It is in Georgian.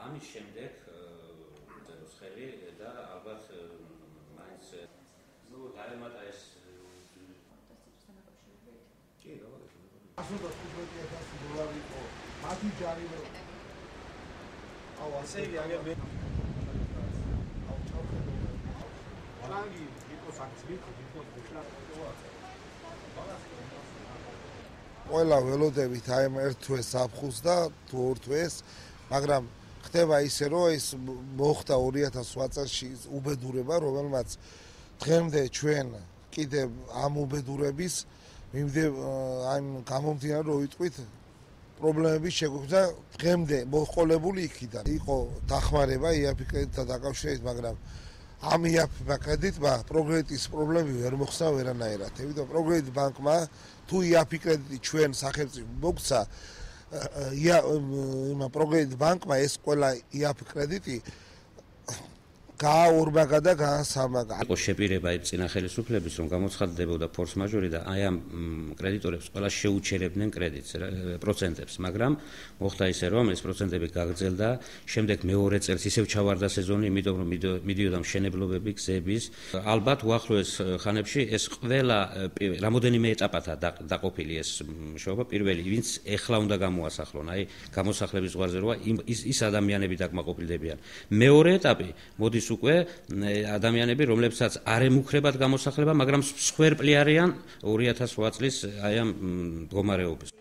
ამის შემდეგ ხელი და ალბათ მაინც დაემატა ეს კი $115,000 იყო მათი ჯარიმო ასე იგი აგები რანგი იყო საქციელი იყო ყველა ველოდებით აი ერთ თვეს საფხულს და თუ ორ თვეს მაგრამ ხდება ისე რომ ეს მოხდა 2008 წელს უბედურება რომელმაც დღემდე ჩვენ კიდევ ამ უბედურების გამომდინარე რომ ვიტყვით პრობლემების შეგვიძლია დღემდე მოყოლებული იქიდან იყო დახმარება იაფი კრედიტთან დაკავშირებით მაგრამ ამ იაფი კრედიტმა პროგრესის პრობლემები ვერ მოხსნა ვერანაირად იმიტომ პროგრესის ბანკმა თუ იაფი კრედიტი ჩვენ სახელმწიფო მოგცა პროგრესის ბანკმა ეს ყველა იაფი კრედიტი გააორმაგა და გაასამაგა. იყო შეპირება წინა ხელისუფლების რომ გამოცხადდებოდა ფორს მაჟორი და აი ამ კრედიტორებს ყველა შეუჩერებდნენ კრედიტს პროცენტებს, მაგრამ მოხდა ისე რომ ეს პროცენტები გაგრძელდა, შემდეგ მეორე წელს ისევ ჩავარდა სეზონი, იმიტომ რომ მიდიოდა მშენებლობები, გზების. ალბათ უახლოეს ხანებში ეს ყველა რამოდენიმე ეტაპათაა დაყოფილი ეს მშობა, პირველი ვინც ეხლა უნდა გამოასახლონ, აი გამოსახლების ზღვარზე როა ის ადამიანები დაკმაყოფილდებიან. მეორე ეტაპი მოდის უკვე ადამიანები, რომლებსაც არ ემუქრებათ გამოსახლება, მაგრამ მსხვერპლი არიან 2008 წლის აი ამ მდგომარეობის.